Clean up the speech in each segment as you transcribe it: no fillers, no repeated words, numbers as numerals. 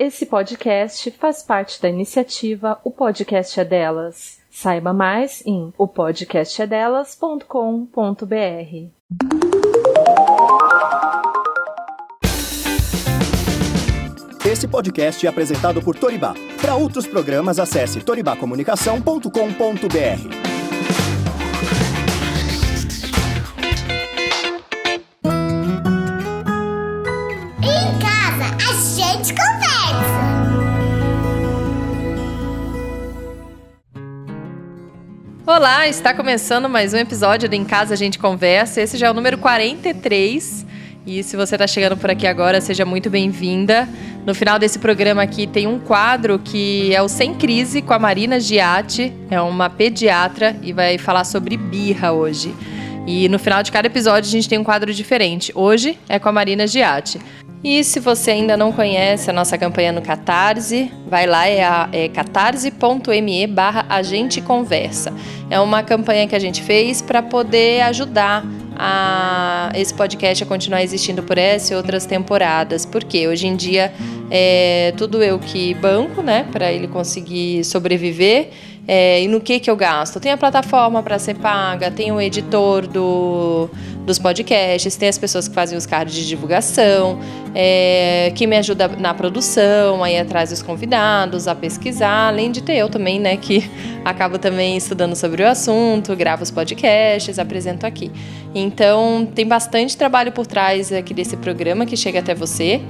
Esse podcast faz parte da iniciativa O Podcast é Delas. Saiba mais em opodcastedelas.com.br. Esse podcast é apresentado por Toribá. Para outros programas, acesse toribacomunicação.com.br. Olá, está começando mais um episódio do Em Casa a Gente Conversa. Esse já é o número 43. E se você está chegando por aqui agora, seja muito bem-vinda. No final desse programa aqui tem um quadro que é o Sem Crise com a Marina Giatti. É uma pediatra e vai falar sobre birra hoje. E no final de cada episódio a gente tem um quadro diferente. Hoje é com a Marina Giatti. E se você ainda não conhece a nossa campanha no Catarse, vai lá, é catarse.me/agenteconversa. É uma campanha que a gente fez para poder ajudar esse podcast a continuar existindo por essa e outras temporadas. Porque hoje em dia é tudo eu que banco, né, para ele conseguir sobreviver. E no que eu gasto? Tem a plataforma para ser paga, tem o editor dos podcasts, tem as pessoas que fazem os cards de divulgação, que me ajuda na produção, aí atrás dos convidados, a pesquisar, além de ter eu também, né, que acabo também estudando sobre o assunto, gravo os podcasts, apresento aqui. Então, tem bastante trabalho por trás aqui desse programa que chega até você.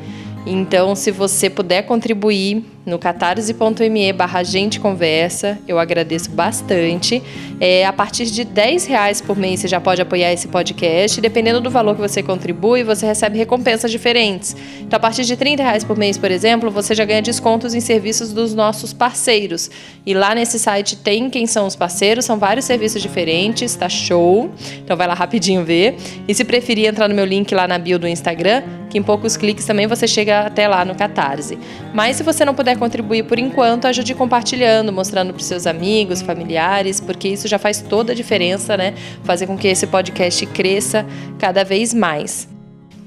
Então, se você puder contribuir no catarse.me/agenteconversa, eu agradeço bastante. A partir de R$10 por mês você já pode apoiar esse podcast. Dependendo do valor que você contribui, você recebe recompensas diferentes. Então, a partir de R$30 por mês, por exemplo, você já ganha descontos em serviços dos nossos parceiros. E lá nesse site tem quem são os parceiros, são vários serviços diferentes, tá show. Então, vai lá rapidinho ver. E se preferir entrar no meu link lá na bio do Instagram, que em poucos cliques também você chega até lá no Catarse. Mas se você não puder contribuir por enquanto, ajude compartilhando, mostrando para os seus amigos, familiares, porque isso já faz toda a diferença, né? Fazer com que esse podcast cresça cada vez mais.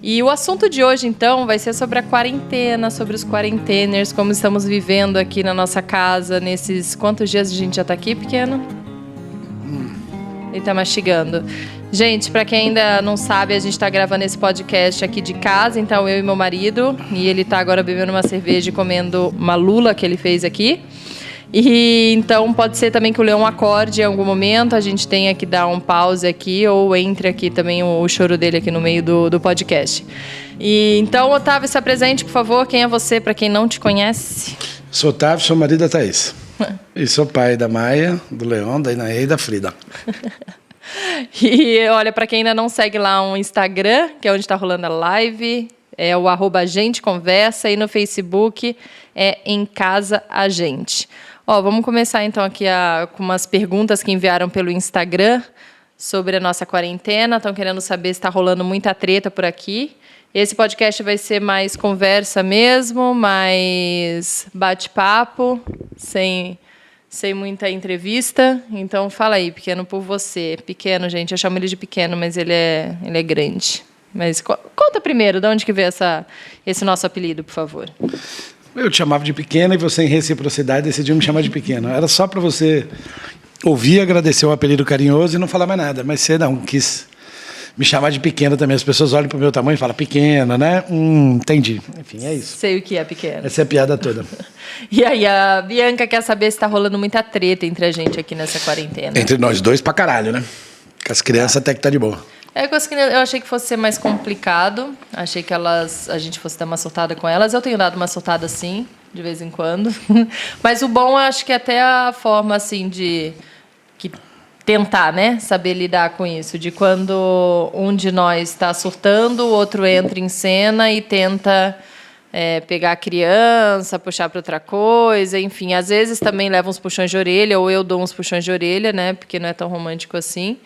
E o assunto de hoje, então, vai ser sobre a quarentena, sobre os quarenteners, como estamos vivendo aqui na nossa casa, nesses... Quantos dias a gente já tá aqui, pequeno? Ele tá mastigando. Gente, para quem ainda não sabe, a gente tá gravando esse podcast aqui de casa, então eu e meu marido, e ele tá agora bebendo uma cerveja e comendo uma lula que ele fez aqui. E então pode ser também que o Leão acorde em algum momento, a gente tenha que dar um pause aqui, ou entre aqui também o choro dele aqui no meio do podcast. E então, Otávio, se apresente, por favor. Quem é você, para quem não te conhece? Sou Otávio, sou marido da Thaís. E sou pai da Maia, do Leão, da Inaê e da Frida. E olha, para quem ainda não segue lá um Instagram, que é onde está rolando a live, é o @agenteconversa, e no Facebook é Em Casa a Gente. Vamos começar então aqui com umas perguntas que enviaram pelo Instagram sobre a nossa quarentena. Estão querendo saber se está rolando muita treta por aqui. Esse podcast vai ser mais conversa mesmo, mais bate-papo, sem muita entrevista. Então, fala aí, pequeno, por você. Pequeno, gente, eu chamo ele de pequeno, mas ele é grande. Mas conta primeiro, de onde que veio esse nosso apelido, por favor. Eu te chamava de pequeno e você, em reciprocidade, decidiu me chamar de pequeno. Era só para você ouvir, agradecer o apelido carinhoso e não falar mais nada. Mas você não quis me chamar de pequeno também. As pessoas olham para o meu tamanho e falam, pequeno, né? Entendi. Enfim, é isso. Sei o que é pequeno. Essa é a piada toda. E aí, a Bianca quer saber se está rolando muita treta entre a gente aqui nessa quarentena. Entre nós dois pra caralho, né? Com as crianças até que tá de boa. Com as crianças, eu achei que fosse ser mais complicado. Achei que a gente fosse dar uma surtada com elas. Eu tenho dado uma surtada, sim, de vez em quando. Mas o bom, eu acho que até a forma, assim, de... tentar, né, saber lidar com isso, de quando um de nós está surtando, o outro entra em cena e tenta pegar a criança, puxar para outra coisa, enfim, às vezes também leva uns puxões de orelha, ou eu dou uns puxões de orelha, né, porque não é tão romântico assim,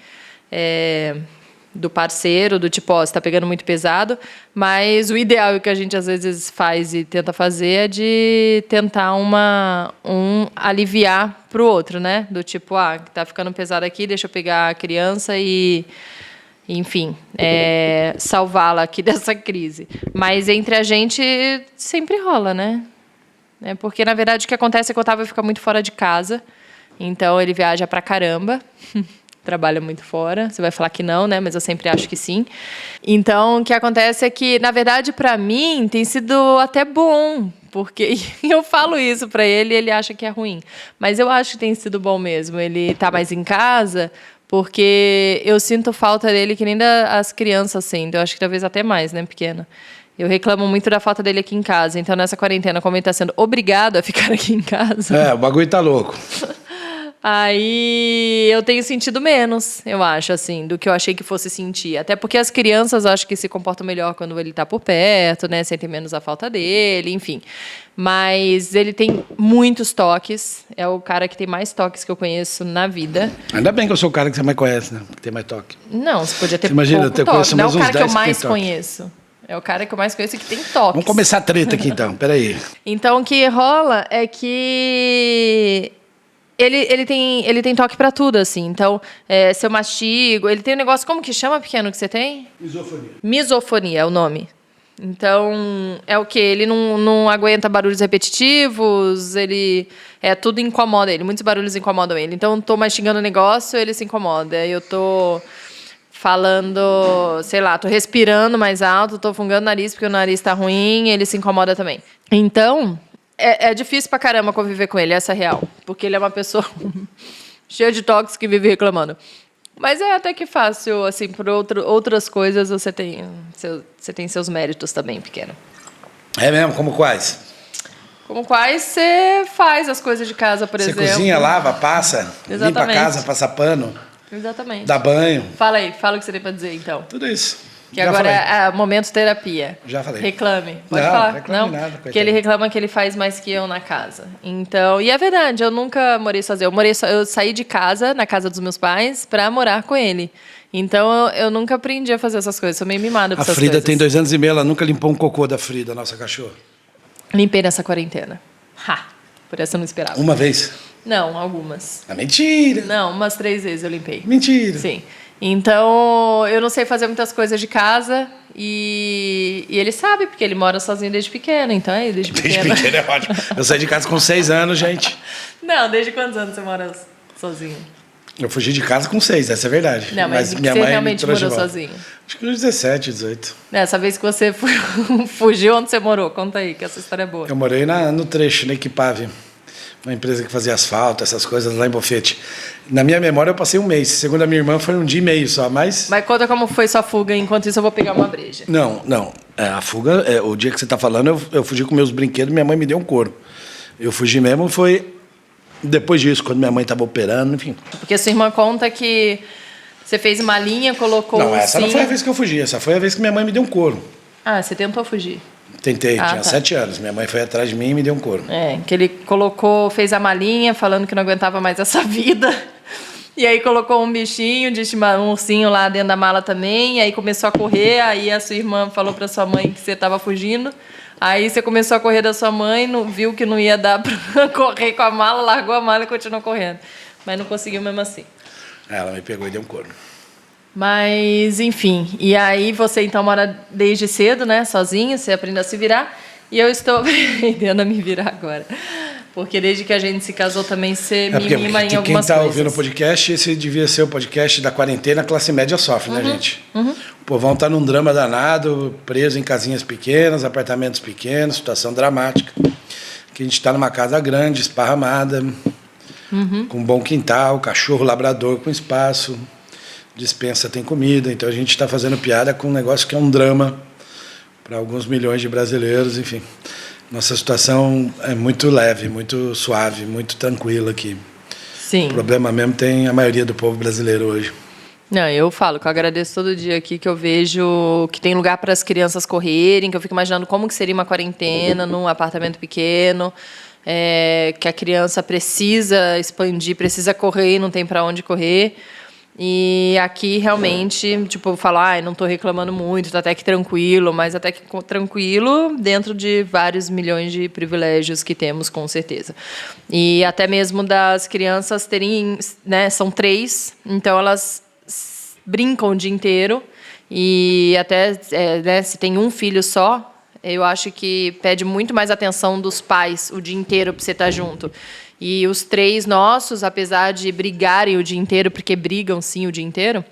do parceiro, do tipo, você está pegando muito pesado, mas o ideal que a gente às vezes faz e tenta fazer é de tentar aliviar para o outro, né? Do tipo, tá ficando pesado aqui, deixa eu pegar a criança e enfim, salvá-la aqui dessa crise. Mas entre a gente sempre rola, né? né? Porque, na verdade, o que acontece é que o Otávio fica muito fora de casa. Então, ele viaja pra caramba. Trabalha muito fora. Você vai falar que não, né? Mas eu sempre acho que sim. Então, o que acontece é que, na verdade, para mim, tem sido até bom. Porque eu falo isso para ele e ele acha que é ruim. Mas eu acho que tem sido bom mesmo. Ele tá mais em casa porque eu sinto falta dele que nem as crianças sentem. Eu acho que talvez até mais, né, pequena? Eu reclamo muito da falta dele aqui em casa. Então, nessa quarentena, como ele está sendo obrigado a ficar aqui em casa... O bagulho tá louco. Aí eu tenho sentido menos, eu acho, assim, do que eu achei que fosse sentir. Até porque as crianças, eu acho que se comportam melhor quando ele está por perto, né? Sentem menos a falta dele, enfim. Mas ele tem muitos toques. É o cara que tem mais toques que eu conheço na vida. Ainda bem que eu sou o cara que você mais conhece, né? Que tem mais toque. Não, você podia ter imagina, pouco toque. Não é o cara que eu que mais tem toque. conheço. É o cara que eu mais conheço que tem toques. Vamos começar a treta aqui, então. Peraí. Então, o que rola é que... Ele tem toque pra tudo, assim. Então, se eu mastigo... Ele tem um negócio... Como que chama, pequeno, que você tem? Misofonia. Misofonia é o nome. Então, é o quê? Ele não aguenta barulhos repetitivos, ele... tudo incomoda ele. Muitos barulhos incomodam ele. Então, eu tô mastigando o negócio, ele se incomoda. Eu tô falando... Sei lá, tô respirando mais alto, tô fungando o nariz porque o nariz tá ruim, ele se incomoda também. Então... É difícil pra caramba conviver com ele, essa é a real. Porque ele é uma pessoa cheia de toques que vive reclamando. Mas é até que fácil, assim, por outras coisas você tem seus méritos também, pequeno. É mesmo? Como quais? Como quais você faz as coisas de casa, por exemplo. Você cozinha, lava, passa, Exatamente. limpa a casa, passa pano, Exatamente. dá banho. Fala aí, fala o que você tem pra dizer, então. Tudo isso. Que Já agora falei. é momento terapia. Já falei. Reclame. Pode Não, falar. reclame Não, nada, porque ele reclama que ele faz mais que eu na casa. Então, e é verdade, eu nunca morei sozinha. Eu saí de casa, na casa dos meus pais, pra morar com ele. Então, eu nunca aprendi a fazer essas coisas. Sou meio mimada por essas Frida coisas. tem 2 anos e meio, ela nunca limpou um cocô da Frida, nossa cachorra. Limpei nessa quarentena. Por essa eu não esperava. Uma vez? Não, algumas. Mentira! Não, umas 3 vezes eu limpei. Mentira! Sim. Então, eu não sei fazer muitas coisas de casa e ele sabe, porque ele mora sozinho desde pequeno. Então, desde pequeno. Desde pequeno é ótimo. Eu saí de casa com 6 anos, gente. Não, desde quantos anos você mora sozinho? Eu fugi de casa com 6, essa é a verdade. Não, mas minha você mãe realmente me trouxe morou de volta. sozinho? Acho que uns 17, 18. Essa vez que você fugiu, onde você morou? Conta aí, que essa história é boa. Eu morei no trecho, na Equipave. Uma empresa que fazia asfalto, essas coisas lá em Bofete. Na minha memória, eu passei um mês. Segundo a minha irmã, foi 1 dia e meio só, mas... Mas conta como foi sua fuga, enquanto isso eu vou pegar uma breja. Não. A fuga, o dia que você está falando, eu fugi com meus brinquedos, minha mãe me deu um couro. Eu fugi mesmo, foi depois disso, quando minha mãe estava operando, enfim. Porque sua irmã conta que você fez uma linha, colocou Não, essa não foi a vez que eu fugi, essa foi a vez que minha mãe me deu um couro. Ah, você tentou fugir. Tentei, tinha tá. 7 anos. Minha mãe foi atrás de mim e me deu um couro. Que ele fez a malinha, falando que não aguentava mais essa vida. E aí colocou um bichinho, um ursinho lá dentro da mala também. E aí começou a correr, aí a sua irmã falou pra sua mãe que você estava fugindo. Aí você começou a correr da sua mãe, viu que não ia dar pra correr com a mala, largou a mala e continuou correndo. Mas não conseguiu mesmo assim. Ela me pegou e deu um couro. Mas, enfim. E aí você então mora desde cedo, né? Sozinho, você aprendeu a se virar. E eu estou aprendendo a me virar agora. Porque desde que a gente se casou também, você me mima em algumas quem está coisas. ouvindo o podcast, esse devia ser o podcast da quarentena, a classe média sofre, né, gente? O povão está num drama danado, preso em casinhas pequenas, apartamentos pequenos, situação dramática. Que a gente está numa casa grande, esparramada, com um bom quintal, cachorro labrador com espaço, dispensa tem comida. Então a gente está fazendo piada com um negócio que é um drama para alguns milhões de brasileiros, enfim. Nossa situação é muito leve, muito suave, muito tranquila aqui. Sim. O problema mesmo tem a maioria do povo brasileiro hoje. Não, eu falo que eu agradeço todo dia aqui, que eu vejo que tem lugar para as crianças correrem, que eu fico imaginando como que seria uma quarentena num apartamento pequeno, que a criança precisa expandir, precisa correr e não tem para onde correr. E aqui, realmente, tipo, eu falo, não estou reclamando muito, está até que tranquilo, mas até que tranquilo dentro de vários milhões de privilégios que temos, com certeza. E até mesmo das crianças terem, né, são 3, então elas brincam o dia inteiro, e até, né, se tem um filho só, eu acho que pede muito mais atenção dos pais o dia inteiro para você estar junto. E os 3 nossos, apesar de brigarem o dia inteiro, porque brigam sim o dia inteiro,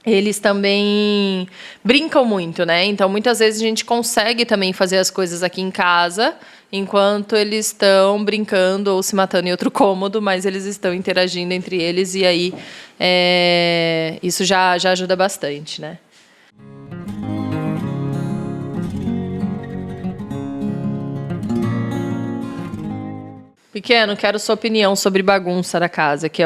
eles também brincam muito, né? Então, muitas vezes a gente consegue também fazer as coisas aqui em casa, enquanto eles estão brincando ou se matando em outro cômodo, mas eles estão interagindo entre eles e aí isso já ajuda bastante, né? Pequeno, quero sua opinião sobre bagunça da casa, que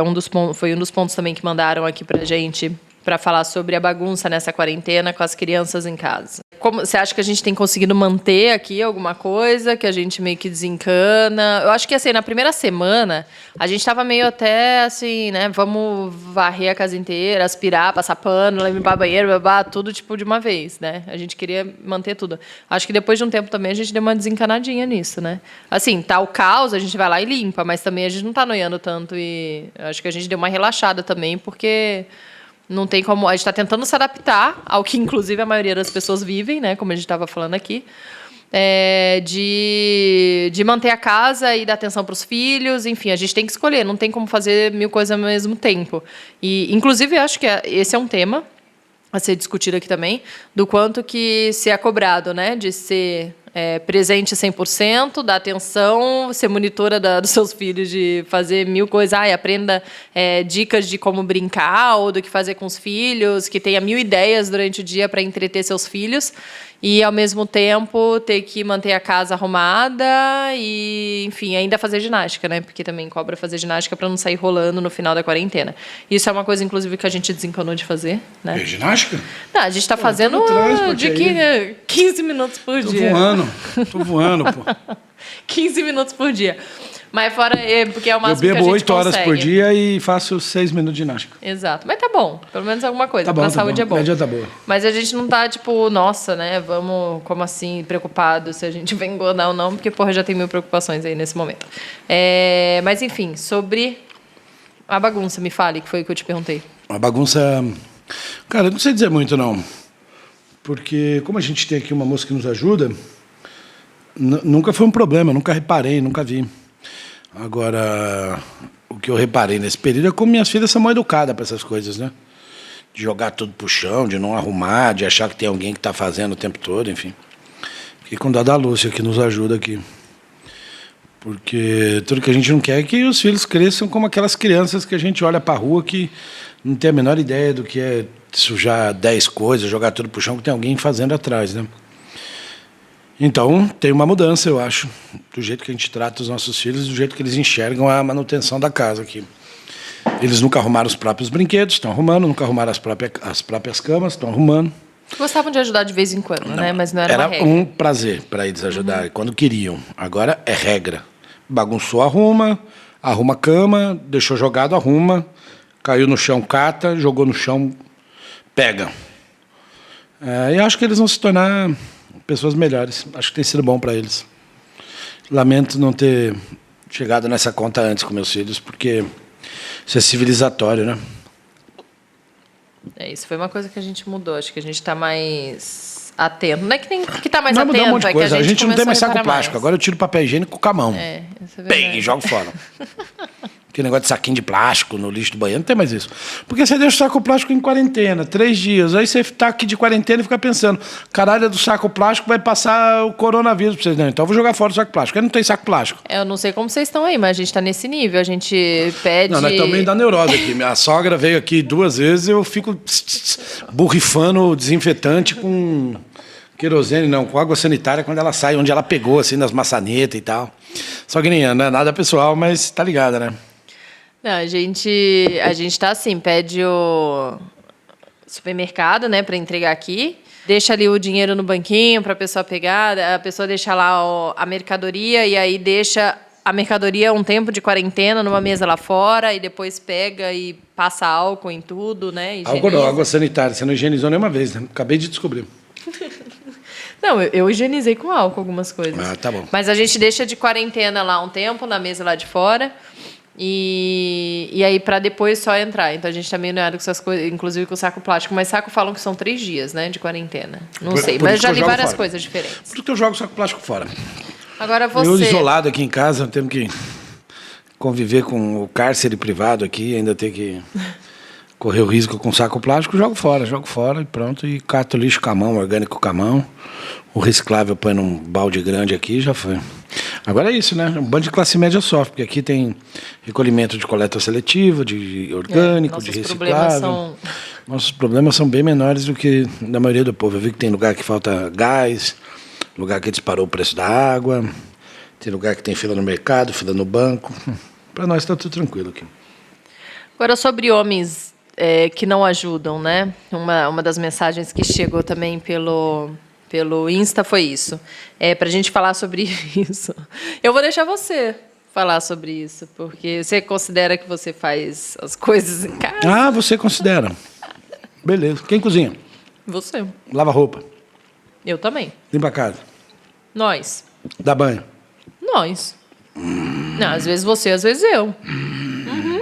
foi um dos pontos também que mandaram aqui pra gente, para falar sobre a bagunça nessa quarentena com as crianças em casa. Como você acha que a gente tem conseguido manter aqui alguma coisa, que a gente meio que desencana? Eu acho que, assim, na primeira semana, a gente estava meio até, assim, né, vamos varrer a casa inteira, aspirar, passar pano, limpar banheiro, tudo, tipo, de uma vez, né? A gente queria manter tudo. Acho que depois de um tempo também a gente deu uma desencanadinha nisso, né? Assim, tá o caos, a gente vai lá e limpa, mas também a gente não tá noiando tanto e acho que a gente deu uma relaxada também, porque... Não tem como... A gente está tentando se adaptar ao que, inclusive, a maioria das pessoas vivem, né? Como a gente estava falando aqui. De manter a casa e dar atenção para os filhos. Enfim, a gente tem que escolher. Não tem como fazer 1000 coisas ao mesmo tempo. E, inclusive, eu acho que esse é um tema a ser discutido aqui também, do quanto que se é cobrado, né? De ser... presente 100%, dar atenção, ser monitora dos seus filhos, de fazer 1000 coisas. Aprenda dicas de como brincar ou do que fazer com os filhos, que tenha 1000 ideias durante o dia para entreter seus filhos e, ao mesmo tempo, ter que manter a casa arrumada e, enfim, ainda fazer ginástica, né? Porque também cobra fazer ginástica para não sair rolando no final da quarentena. Isso é uma coisa, inclusive, que a gente desencanou de fazer, né? Ginástica? Não, a gente está fazendo de 15 minutos por dia. Tô voando, pô. 15 minutos por dia. Mas fora, porque é o máximo que a gente consegue. Eu bebo 8 horas por dia e faço 6 minutos de ginástica. Exato. Mas tá bom. Pelo menos alguma coisa. Tá bom, pra saúde é bom. A média tá boa. Mas a gente não tá, tipo, nossa, né? Vamos, como assim, preocupado se a gente vai engordar ou não. Porque, porra, já tem 1000 preocupações aí nesse momento. Mas, enfim, sobre a bagunça, me fale, que foi o que eu te perguntei. A bagunça... Cara, eu não sei dizer muito, não. Porque, como a gente tem aqui uma moça que nos ajuda... Nunca foi um problema, nunca reparei, nunca vi. Agora, o que eu reparei nesse período é como minhas filhas são mal educadas para essas coisas, né? De jogar tudo pro chão, de não arrumar, de achar que tem alguém que está fazendo o tempo todo, enfim. Fiquei com dó da Lúcia, que nos ajuda aqui. Porque tudo que a gente não quer é que os filhos cresçam como aquelas crianças que a gente olha para a rua que não tem a menor ideia do que é sujar 10 coisas, jogar tudo pro chão, que tem alguém fazendo atrás, né? Então, tem uma mudança, eu acho, do jeito que a gente trata os nossos filhos, do jeito que eles enxergam a manutenção da casa aqui. Eles nunca arrumaram os próprios brinquedos, estão arrumando, nunca arrumaram as próprias camas, estão arrumando. Gostavam de ajudar de vez em quando, né? Mas não era uma regra. Era um prazer para eles ajudarem, quando queriam. Agora é regra. Bagunçou, arruma a cama, deixou jogado, arruma, caiu no chão, cata, jogou no chão, pega. E acho que eles vão se tornar... pessoas melhores. Acho que tem sido bom para eles. Lamento não ter chegado nessa conta antes com meus filhos, porque isso é civilizatório, né? Isso foi uma coisa que a gente mudou. Acho que a gente está mais atento. Não é que nem que está mais atento, um monte de coisa. Que a gente não tem mais saco plástico. Agora eu tiro papel higiênico com a mão. Isso é bem, e jogo fora. Aquele negócio de saquinho de plástico no lixo do banheiro, não tem mais isso. Porque você deixa o saco plástico em quarentena, 3 dias. Aí você tá aqui de quarentena e fica pensando, caralho, do saco plástico vai passar o coronavírus pra vocês. Não, então eu vou jogar fora o saco plástico. Aí não tem saco plástico. Eu não sei como vocês estão aí, mas a gente tá nesse nível. A gente pede... Não, nós também dá neurose aqui. Minha sogra veio aqui 2 vezes e eu fico borrifando desinfetante com... querosene, não, com água sanitária quando ela sai, onde ela pegou, assim, nas maçanetas e tal. Só que nem não é nada pessoal, mas tá ligada, né? Não, a gente tá assim, pede o supermercado, né, para entregar aqui, deixa ali o dinheiro no banquinho para a pessoa pegar, a pessoa deixa lá a mercadoria e aí deixa a mercadoria um tempo de quarentena numa mesa lá fora e depois pega e passa álcool em tudo, né? Álcool não, água sanitária, você não higienizou nenhuma vez, né? Acabei de descobrir. Não, eu higienizei com álcool algumas coisas. Ah, tá bom. Mas a gente deixa de quarentena lá um tempo, na mesa lá de fora. E aí, para depois só entrar. Então, a gente também não era com essas coisas, inclusive com o saco plástico. Mas saco falam que são 3 dias, né, de quarentena. Não sei, mas já li várias coisas diferentes. Por isso que eu jogo saco plástico fora. Agora você... Eu isolado aqui em casa, tendo que conviver com o cárcere privado aqui, ainda ter que correr o risco com saco plástico, jogo fora e pronto. E cato lixo com a mão, orgânico com a mão. O reciclável põe num balde grande aqui e já foi. Agora é isso, né? Um bando de classe média sofre, porque aqui tem recolhimento de coleta seletiva, de orgânico, de reciclável. Nossos problemas são bem menores do que da maioria do povo. Eu vi que tem lugar que falta gás, lugar que disparou o preço da água, tem lugar que tem fila no mercado, fila no banco. Para nós está tudo tranquilo aqui. Agora, sobre homens que não ajudam, né? Uma das mensagens que chegou também pelo Insta foi isso. Para a gente falar sobre isso. Eu vou deixar você falar sobre isso, porque você considera que você faz as coisas em casa? Ah, você considera. Beleza. Quem cozinha? Você. Lava roupa? Eu também. Limpa a casa? Nós. Dá banho? Nós. Não, às vezes você, às vezes eu. Uhum.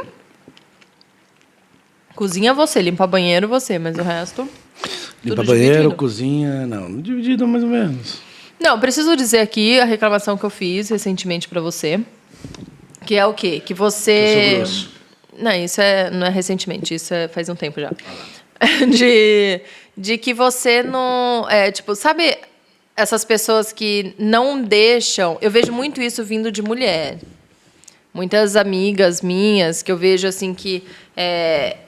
Cozinha você, limpa banheiro você, mas o resto... Limpa banheiro, dividido. Cozinha... Não, dividido mais ou menos. Não, preciso dizer aqui a reclamação que eu fiz recentemente para você, que é o quê? Que você... Eu sou grosso. Não, isso não é recentemente, isso faz um tempo já. De que você não... tipo, sabe essas pessoas que não deixam... Eu vejo muito isso vindo de mulher. Muitas amigas minhas que eu vejo assim que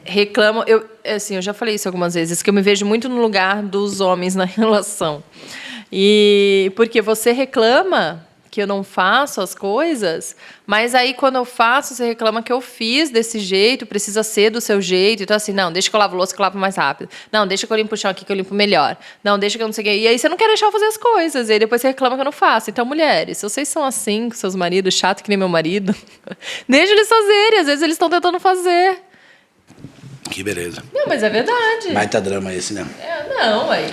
reclamam... Eu já falei isso algumas vezes, que eu me vejo muito no lugar dos homens na relação. E porque você reclama que eu não faço as coisas, mas aí quando eu faço, você reclama que eu fiz desse jeito, precisa ser do seu jeito. Então, assim, não, deixa que eu lavo louça, que eu lavo mais rápido. Não, deixa que eu limpo o chão aqui, que eu limpo melhor. Não, deixa que eu não sei o quê. E aí você não quer deixar eu fazer as coisas. E aí depois você reclama que eu não faço. Então, mulheres, se vocês são assim, com seus maridos, chato que nem meu marido, deixa eles fazerem. Às vezes eles estão tentando fazer. Que beleza. Não, mas é verdade. Baita drama esse, né? Não, aí...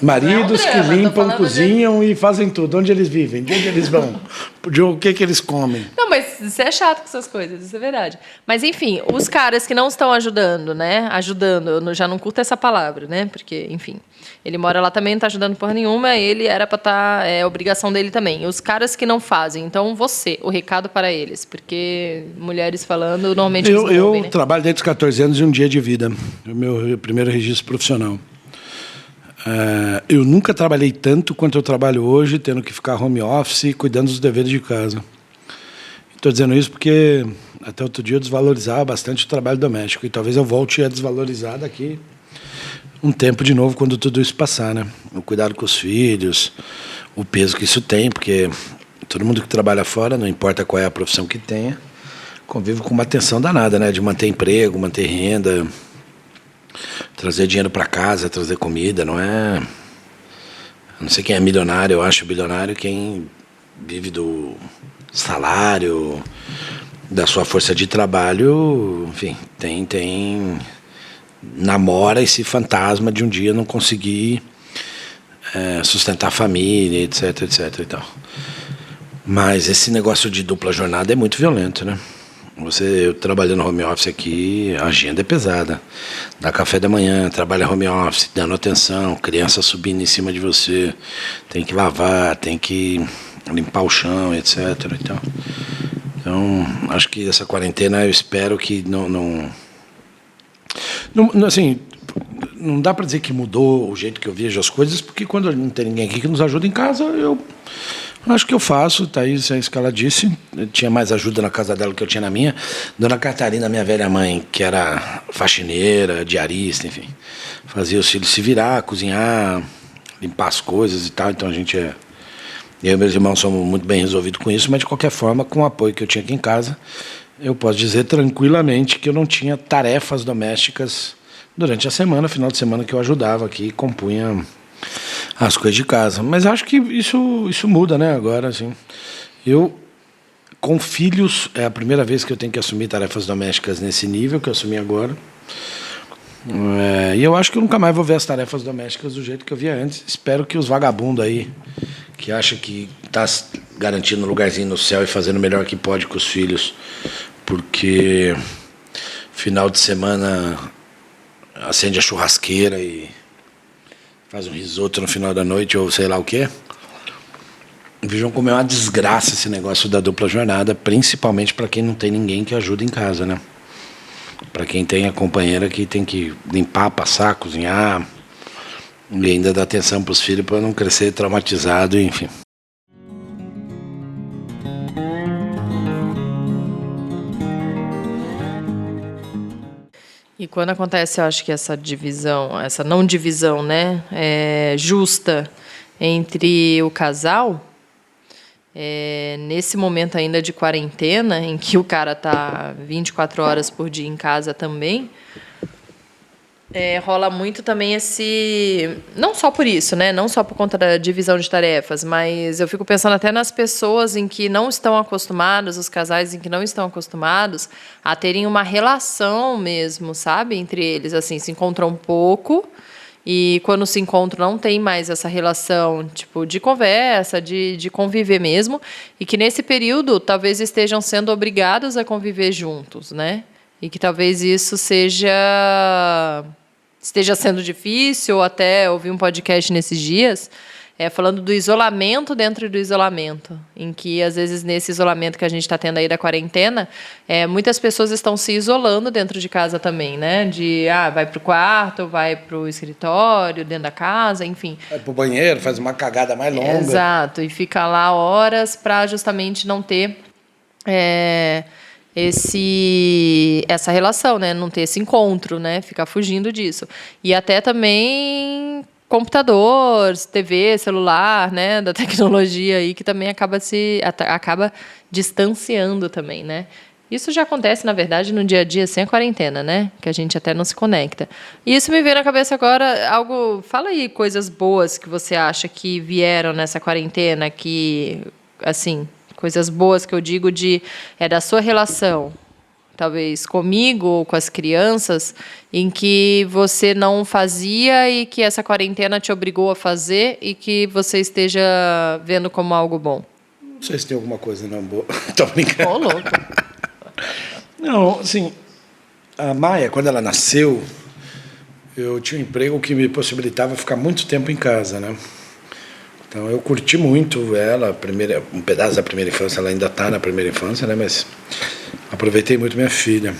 Maridos que limpam, cozinham e fazem tudo. Onde eles vivem? De onde eles vão? O que eles comem? Não, mas você é chato com essas coisas, isso é verdade. Mas, enfim, os caras que não estão ajudando, né? Ajudando, eu já não curto essa palavra, né? Porque, enfim, ele mora lá também, não está ajudando porra nenhuma, ele era para estar... É obrigação dele também. Os caras que não fazem, então você, o recado para eles. Porque mulheres falando, normalmente eles não ouvem, né? Trabalho desde os 14 anos e um dia de vida. O meu primeiro registro profissional. Eu nunca trabalhei tanto quanto eu trabalho hoje, tendo que ficar home office, cuidando dos deveres de casa. Estou dizendo isso porque até outro dia eu desvalorizava bastante o trabalho doméstico. E talvez eu volte a desvalorizar daqui um tempo de novo, quando tudo isso passar, né? O cuidado com os filhos, o peso que isso tem, porque todo mundo que trabalha fora, não importa qual é a profissão que tenha, convive com uma tensão danada, né? De manter emprego, manter renda, trazer dinheiro para casa, trazer comida, não é... Eu não sei quem é milionário, eu acho bilionário quem vive do salário, da sua força de trabalho, enfim, namora esse fantasma de um dia não conseguir sustentar a família, etc, etc e tal. Mas esse negócio de dupla jornada é muito violento, né? Eu trabalhando no home office aqui, a agenda é pesada. Dá café da manhã, trabalha home office, dando atenção, criança subindo em cima de você, tem que lavar, tem que limpar o chão, etc. Então, acho que essa quarentena, eu espero que não assim, não dá para dizer que mudou o jeito que eu vejo as coisas, porque quando não tem ninguém aqui que nos ajuda em casa, eu acho que eu faço, Thaís, é isso que ela disse. Eu tinha mais ajuda na casa dela do que eu tinha na minha. Dona Catarina, minha velha mãe, que era faxineira, diarista, enfim, fazia os filhos se virar, cozinhar, limpar as coisas e tal. Então eu e meus irmãos somos muito bem resolvidos com isso, mas de qualquer forma, com o apoio que eu tinha aqui em casa, eu posso dizer tranquilamente que eu não tinha tarefas domésticas durante a semana, final de semana que eu ajudava aqui, compunha as coisas de casa. Mas acho que isso muda, né, agora, assim. Eu, com filhos, é a primeira vez que eu tenho que assumir tarefas domésticas nesse nível que eu assumi agora. E eu acho que eu nunca mais vou ver as tarefas domésticas do jeito que eu via antes. Espero que os vagabundos aí, que acham que está garantindo um lugarzinho no céu e fazendo o melhor que pode com os filhos, porque final de semana acende a churrasqueira e faz um risoto no final da noite ou sei lá o quê. Vejam como é uma desgraça esse negócio da dupla jornada, principalmente para quem não tem ninguém que ajude em casa, né? Para quem tem a companheira que tem que limpar, passar, cozinhar e ainda dar atenção para os filhos para não crescer traumatizado, enfim. E quando acontece, eu acho que essa não divisão, né, justa entre o casal, nesse momento ainda de quarentena, em que o cara tá 24 horas por dia em casa também, rola muito também não só por isso, né? Não só por conta da divisão de tarefas, mas eu fico pensando até nas pessoas em que não estão acostumadas, os casais em que não estão acostumados a terem uma relação mesmo, sabe? Entre eles, assim, se encontram um pouco e quando se encontram não tem mais essa relação, tipo, de conversa, de conviver mesmo, e que nesse período talvez estejam sendo obrigados a conviver juntos, né? E que talvez isso esteja sendo difícil, ou até ouvi um podcast nesses dias, falando do isolamento dentro do isolamento, em que, às vezes, nesse isolamento que a gente está tendo aí da quarentena, muitas pessoas estão se isolando dentro de casa também, né? Vai para o quarto, vai para o escritório, dentro da casa, enfim. Vai para o banheiro, faz uma cagada mais longa. Exato, e fica lá horas para justamente não ter essa relação, né? Não ter esse encontro, né? Ficar fugindo disso. E até também computador, TV, celular, né? Da tecnologia aí, que também acaba distanciando também, né? Isso já acontece, na verdade, no dia a dia sem a quarentena, né? Que a gente até não se conecta. E isso me veio na cabeça agora, fala aí coisas boas que você acha que vieram nessa quarentena, que, assim, coisas boas que eu digo da sua relação, talvez comigo ou com as crianças, em que você não fazia e que essa quarentena te obrigou a fazer e que você esteja vendo como algo bom. Não sei se tem alguma coisa não boa. Tô brincando. Ô, louco. Não, assim, a Maia, quando ela nasceu, eu tinha um emprego que me possibilitava ficar muito tempo em casa, né? Então eu curti muito ela, um pedaço da primeira infância, ela ainda está na primeira infância, né? Mas aproveitei muito minha filha.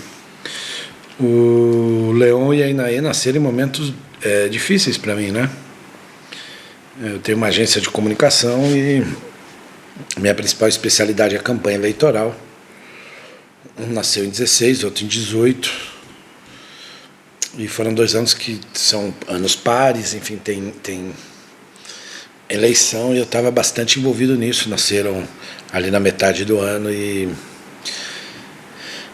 O Leon e a Inaê nasceram em momentos difíceis para mim, né? Eu tenho uma agência de comunicação e minha principal especialidade é a campanha eleitoral. Um nasceu em 16, outro em 18. E foram 2 anos que são anos pares, enfim, tem eleição, e eu estava bastante envolvido nisso. Nasceram ali na metade do ano e,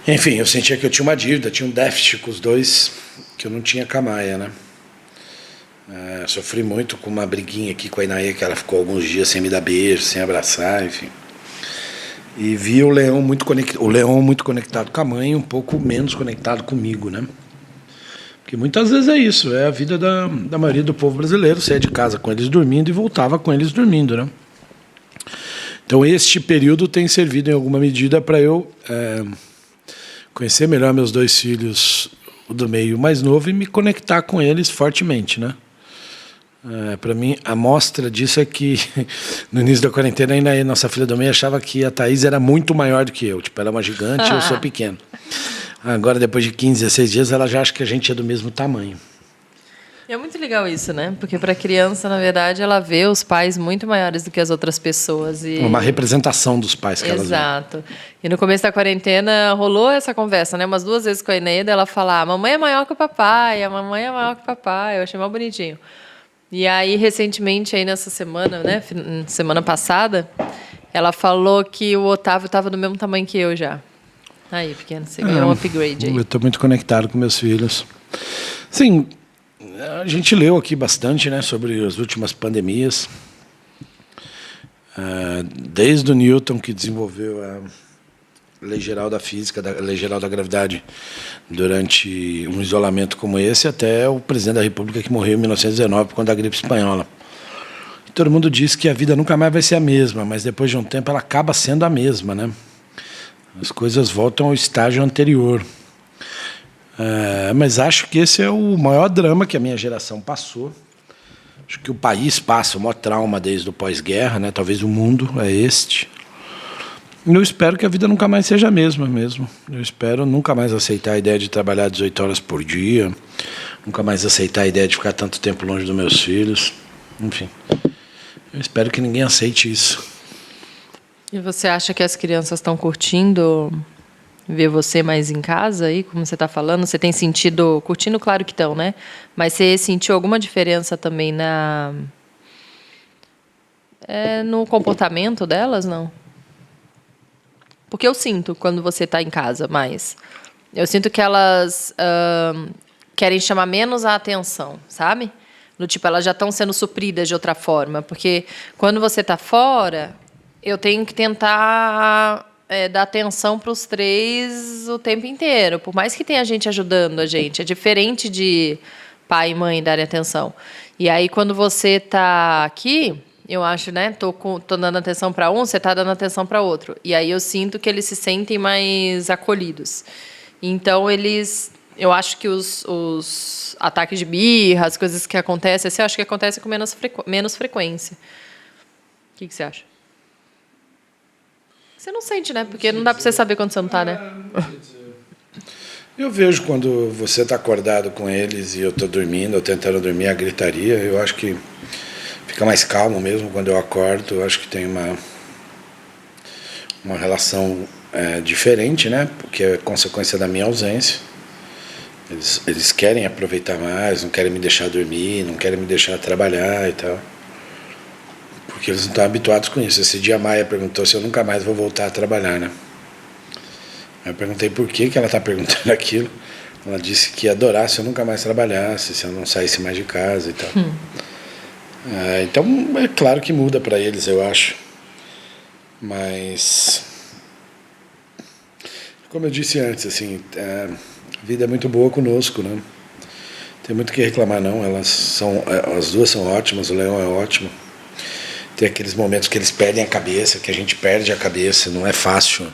enfim, eu sentia que eu tinha uma dívida, tinha um déficit com os dois que eu não tinha com a Maia, né? Sofri muito com uma briguinha aqui com a Inaê, que ela ficou alguns dias sem me dar beijo, sem abraçar, enfim. E vi o Leão muito conectado com a mãe, um pouco menos conectado comigo, né? Porque muitas vezes é isso, é a vida da maioria do povo brasileiro. Saía de casa com eles dormindo e voltava com eles dormindo, né? Então este período tem servido em alguma medida para eu conhecer melhor meus 2 filhos, o do meio e o mais novo, e me conectar com eles fortemente, né? Para mim, a mostra disso é que no início da quarentena, ainda a nossa filha do meio achava que a Thaís era muito maior do que eu. Tipo, ela é uma gigante e eu sou pequeno. Agora, depois de 15, 16 dias, ela já acha que a gente é do mesmo tamanho. É muito legal isso, né? Porque para a criança, na verdade, ela vê os pais muito maiores do que as outras pessoas. Uma representação dos pais que elas veem. Exato. E no começo da quarentena rolou essa conversa, né? Umas 2 vezes com a Eneida, ela fala: a mamãe é maior que o papai, a mamãe é maior que o papai. Eu achei mal bonitinho. E aí, recentemente, aí nessa semana, né? Semana passada, ela falou que o Otávio estava do mesmo tamanho que eu já. Aí, pequeno, você ganhou um upgrade aí. Eu estou muito conectado com meus filhos. Sim, a gente leu aqui bastante, né, sobre as últimas pandemias. Desde o Newton, que desenvolveu a lei geral da física, a lei geral da gravidade, durante um isolamento como esse, até o presidente da República, que morreu em 1919, por conta da gripe espanhola. E todo mundo diz que a vida nunca mais vai ser a mesma, mas depois de um tempo ela acaba sendo a mesma, né? As coisas voltam ao estágio anterior. Mas acho que esse é o maior drama que a minha geração passou. Acho que o país passa o maior trauma desde o pós-guerra, né? Talvez o mundo é este. Eu espero que a vida nunca mais seja a mesma mesmo. Eu espero nunca mais aceitar a ideia de trabalhar 18 horas por dia, nunca mais aceitar a ideia de ficar tanto tempo longe dos meus filhos. Enfim, eu espero que ninguém aceite isso. E você acha que as crianças estão curtindo ver você mais em casa aí, como você está falando? Você tem sentido, curtindo, claro que estão, né? Mas você sentiu alguma diferença também no comportamento delas, não? Porque eu sinto quando você está em casa mais. Eu sinto que elas querem chamar menos a atenção, sabe? No tipo, elas já estão sendo supridas de outra forma. Porque quando você está fora, eu tenho que tentar dar atenção para os 3 o tempo inteiro. Por mais que tenha gente ajudando a gente. É diferente de pai e mãe darem atenção. E aí, quando você está aqui, eu acho, né? Tô dando atenção para um, você está dando atenção para outro. E aí eu sinto que eles se sentem mais acolhidos. Então, eu acho que os ataques de birra, as coisas que acontecem, assim, eu acho que acontecem com menos frequência. O que você acha? Você não sente, né? Porque não dá para você saber quando você não está, né? Eu vejo quando você está acordado com eles e eu estou dormindo, ou tentando dormir, a gritaria. Eu acho que fica mais calmo mesmo quando eu acordo. Eu acho que tem uma relação diferente, né? Porque é consequência da minha ausência. Eles querem aproveitar mais, não querem me deixar dormir, não querem me deixar trabalhar e tal. Porque eles não estão habituados com isso. Esse dia a Maia perguntou se eu nunca mais vou voltar a trabalhar, né? Eu perguntei por que ela está perguntando aquilo. Ela disse que ia adorar se eu nunca mais trabalhasse, se eu não saísse mais de casa e tal. Então, é claro que muda para eles, eu acho. Mas, como eu disse antes, assim, a vida é muito boa conosco, né? Tem muito o que reclamar, não. As duas são ótimas, o Leão é ótimo. Tem aqueles momentos que eles perdem a cabeça, que a gente perde a cabeça, não é fácil.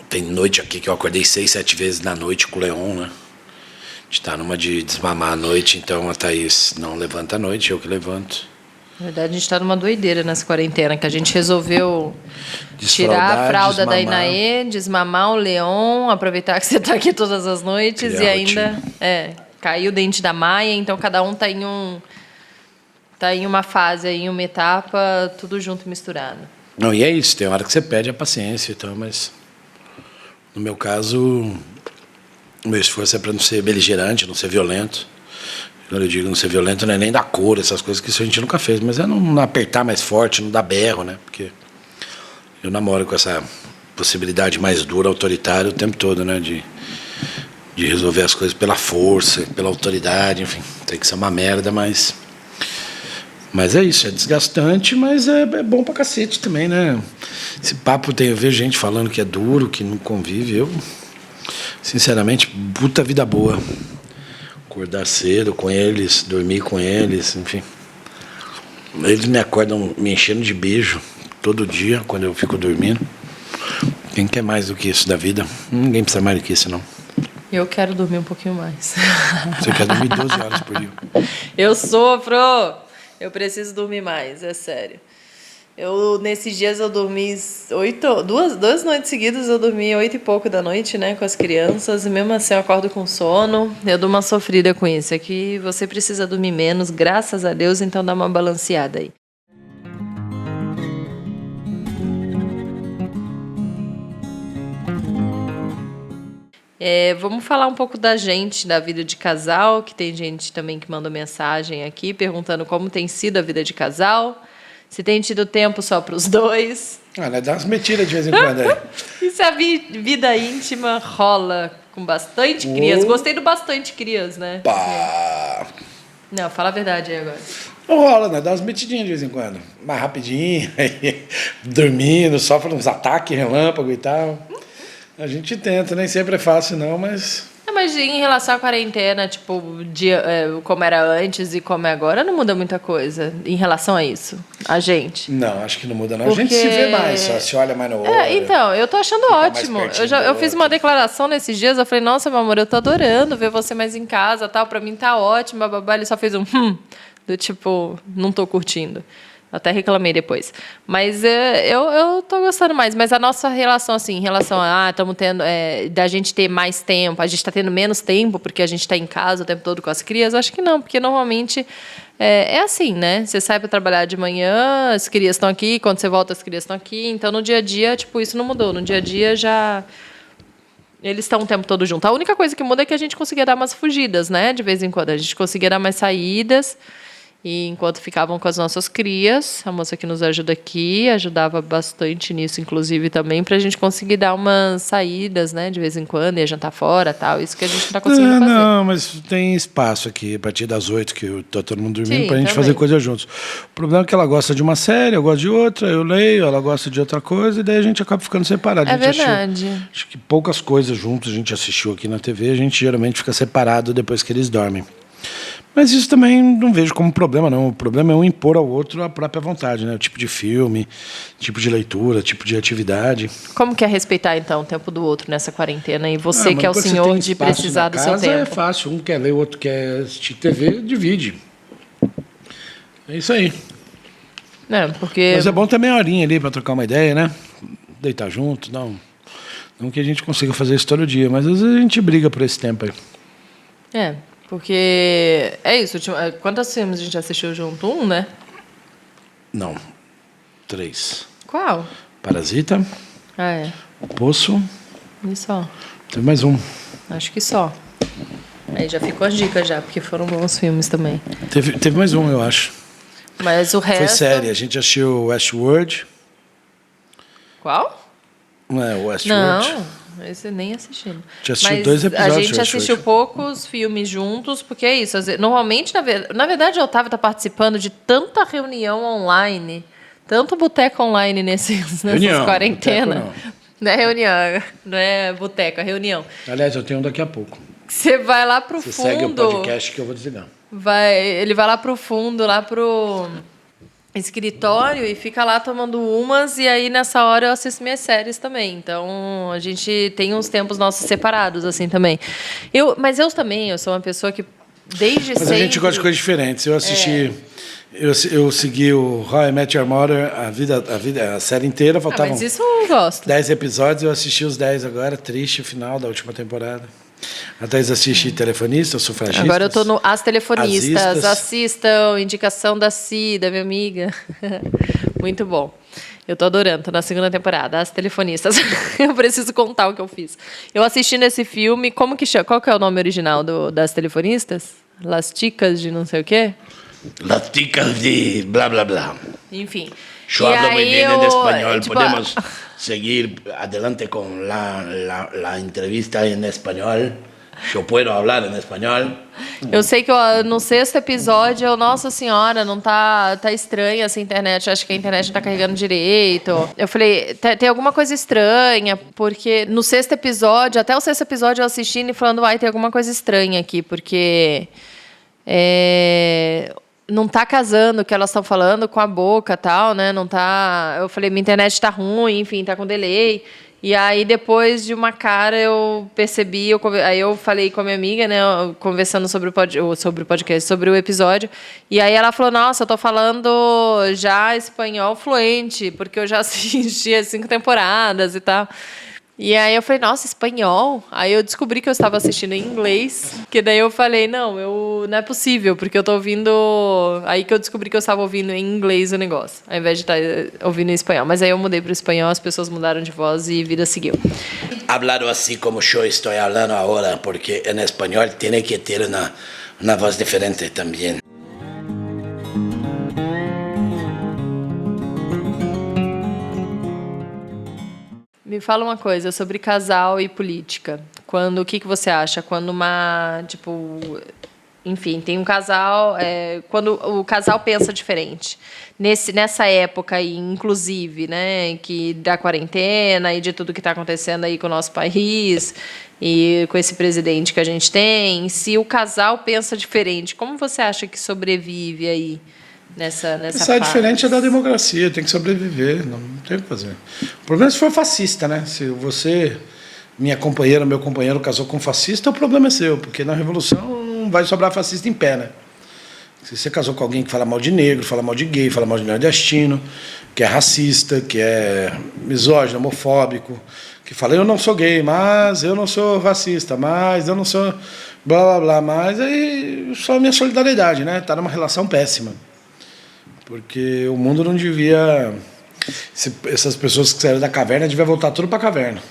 Tem noite aqui que eu acordei 6, 7 vezes na noite com o Leão, né? A gente tá numa de desmamar à noite, então a Thaís não levanta à noite, eu que levanto. Na verdade, a gente está numa doideira nessa quarentena, que a gente resolveu tirar a fralda da Inaê, desmamar o Leão, aproveitar que você está aqui todas as noites e ainda caiu o dente da Maia, então cada um está em uma fase, em uma etapa, tudo junto e misturado. Não, e é isso, tem hora que você perde a paciência e tal, mas no meu caso, o meu esforço é para não ser beligerante, não ser violento. Quando eu digo não ser violento, não é nem dar cor, essas coisas que isso a gente nunca fez, mas é não apertar mais forte, não dar berro, né? Porque eu namoro com essa possibilidade mais dura, autoritária o tempo todo, né? De resolver as coisas pela força, pela autoridade, enfim, tem que ser uma merda, mas é isso, é desgastante, mas é bom pra cacete também, né? Esse papo eu vejo gente falando que é duro, que não convive. Eu, sinceramente, puta vida boa. Acordar cedo com eles, dormir com eles, enfim. Eles me acordam me enchendo de beijo todo dia quando eu fico dormindo. Quem quer mais do que isso da vida? Ninguém precisa mais do que isso, não. Eu quero dormir um pouquinho mais. Você quer dormir 12 horas por dia? Eu sofro! Eu preciso dormir mais, é sério. Nesses dias eu dormi 2 noites seguidas, eu dormi 8 e pouco da noite, né, com as crianças, e mesmo assim eu acordo com sono. Eu dou uma sofrida com isso. É que você precisa dormir menos, graças a Deus, então dá uma balanceada aí. Vamos falar um pouco da gente, da vida de casal, que tem gente também que mandou mensagem aqui, perguntando como tem sido a vida de casal, se tem tido tempo só para os dois. Né, dá umas metidas de vez em quando aí. E se a vida íntima rola com bastante crias? Gostei do bastante crias, né? Pá. Não, fala a verdade aí agora. Não rola, né? Dá umas metidinhas de vez em quando. Mais rapidinho, aí, dormindo, sofre uns ataques relâmpago e tal. A gente tenta, nem sempre é fácil não, mas Mas em relação à quarentena, tipo, como era antes e como é agora, não muda muita coisa em relação a isso, a gente. Não, acho que não muda não. A gente se vê mais, só se olha mais no olho. Então, eu tô achando ótimo. Eu fiz uma declaração nesses dias, eu falei, nossa, meu amor, eu tô adorando ver você mais em casa, tal, pra mim tá ótimo, bababá. Ele só fez do tipo, não tô curtindo. Até reclamei depois. Mas eu tô gostando mais. Mas a nossa relação, assim, em relação a estamos tendo, da gente ter mais tempo, a gente está tendo menos tempo porque a gente está em casa o tempo todo com as crias, acho que não, porque normalmente é assim, né? Você sai para trabalhar de manhã, as crias estão aqui, quando você volta, as crias estão aqui. Então, no dia a dia, tipo, isso não mudou. No dia a dia já. Eles estão o tempo todo juntos. A única coisa que muda é que a gente conseguia dar umas fugidas, né? De vez em quando. A gente conseguia dar mais saídas. E enquanto ficavam com as nossas crias, a moça que nos ajuda aqui ajudava bastante nisso, inclusive, também, para a gente conseguir dar umas saídas, né, de vez em quando, ir jantar fora, tal. Isso que a gente está conseguindo fazer. Não, mas tem espaço aqui, a partir das 8, que tá todo mundo dormindo, para a gente também fazer coisa juntos. O problema é que ela gosta de uma série, eu gosto de outra, eu leio, ela gosta de outra coisa, e daí a gente acaba ficando separado. É verdade. Acho que poucas coisas juntos a gente assistiu aqui na TV, a gente geralmente fica separado depois que eles dormem. Mas isso também não vejo como problema, não. O problema é um impor ao outro a própria vontade, né? O tipo de filme, tipo de leitura, tipo de atividade. Como que é respeitar, então, o tempo do outro nessa quarentena? E você que é o senhor de precisar do seu tempo? É fácil. Um quer ler, o outro quer assistir TV, divide. É isso aí. Porque... Mas é bom ter meia horinha ali para trocar uma ideia, né? Deitar junto, não que a gente consiga fazer isso todo dia, mas às vezes a gente briga por esse tempo aí. Porque é isso. Quantos filmes a gente assistiu junto? Né? Não. 3. Qual? Parasita. O Poço. E só. Tem mais um. Acho que só. Aí já ficou as dicas já, porque foram bons filmes também. Teve mais um, eu acho. Mas o resto... Foi série. A gente assistiu Westworld. Qual? Não é Westworld? Não. Esse nem assistindo. Já assistiu 2 episódios. A gente assistiu poucos filmes juntos, porque é isso. Normalmente, na verdade, a Otávio está participando de tanta reunião online, tanto boteco online nessas quarentenas. Não é reunião, não é boteco, é reunião. Aliás, eu tenho um daqui a pouco. Você vai lá pro fundo. Você segue o podcast que eu vou desligar. Ele vai lá pro fundo, lá pro escritório e fica lá tomando umas, e aí nessa hora eu assisto minhas séries também. Então a gente tem uns tempos nossos separados assim também. Mas eu também, eu sou uma pessoa que desde sempre... Mas a gente gosta de coisas diferentes. Eu assisti, eu segui o How I Met Your Mother a série inteira, faltavam mas isso eu gosto. 10 episódios, eu assisti os 10 agora, triste o final da última temporada. A Thaís assiste Telefonistas, Sufragistas. Agora eu estou no As Telefonistas. Assistam, indicação da Cida, minha amiga. Muito bom. Eu estou adorando, estou na 2ª temporada, As Telefonistas. Eu preciso contar o que eu fiz. Eu assisti nesse filme, como que chama? Qual que é o nome original das Telefonistas? Las Chicas de não sei o quê? Las Chicas de blá blá blá. Enfim. Eu hablo muy bien en español. Podemos seguir adelante con la entrevista en español. Eu posso falar em espanhol. Eu sei que no 6º episódio, nossa senhora, não tá estranha essa internet. Eu acho que a internet não tá carregando direito. Eu falei, tem alguma coisa estranha, porque no 6º episódio, até o 6º episódio eu assistindo e falando, tem alguma coisa estranha aqui, porque não tá casando o que elas estão falando com a boca, tal, né? Não tá. Eu falei, minha internet tá ruim, enfim, tá com delay. E aí, depois de uma cara, eu percebi, aí eu falei com a minha amiga, né, conversando sobre o podcast, sobre o episódio, e aí ela falou, nossa, eu tô falando já espanhol fluente, porque eu já assisti as 5 temporadas e tal. E aí eu falei, nossa, espanhol? Aí eu descobri que eu estava assistindo em inglês, que daí eu falei, não é possível, porque eu tô ouvindo... Aí que eu descobri que eu estava ouvindo em inglês o negócio, ao invés de estar ouvindo em espanhol. Mas aí eu mudei para o espanhol, as pessoas mudaram de voz e a vida seguiu. Hablado assim como eu estou falando agora, porque em espanhol tem que ter uma voz diferente também. Me fala uma coisa sobre casal e política. O que você acha? Quando enfim, tem um casal, quando o casal pensa diferente. Nessa época aí, inclusive, né, que da quarentena e de tudo que está acontecendo aí com o nosso país e com esse presidente que a gente tem, se o casal pensa diferente, como você acha que sobrevive aí nessa Pensar diferente é da democracia, tem que sobreviver, não tem o que fazer. O problema é se for fascista, né? Se você, minha companheira, meu companheiro casou com um fascista, o problema é seu, porque na Revolução não vai sobrar fascista em pé, né? Se você casou com alguém que fala mal de negro, fala mal de gay, fala mal de nordestino, que é racista, que é misógino, homofóbico, que fala, eu não sou gay, mas eu não sou racista, mas eu não sou blá, blá, blá, mas aí só a minha solidariedade, né? Tá numa relação péssima. Porque o mundo não devia... Essas pessoas que saíram da caverna deviam voltar tudo para a caverna.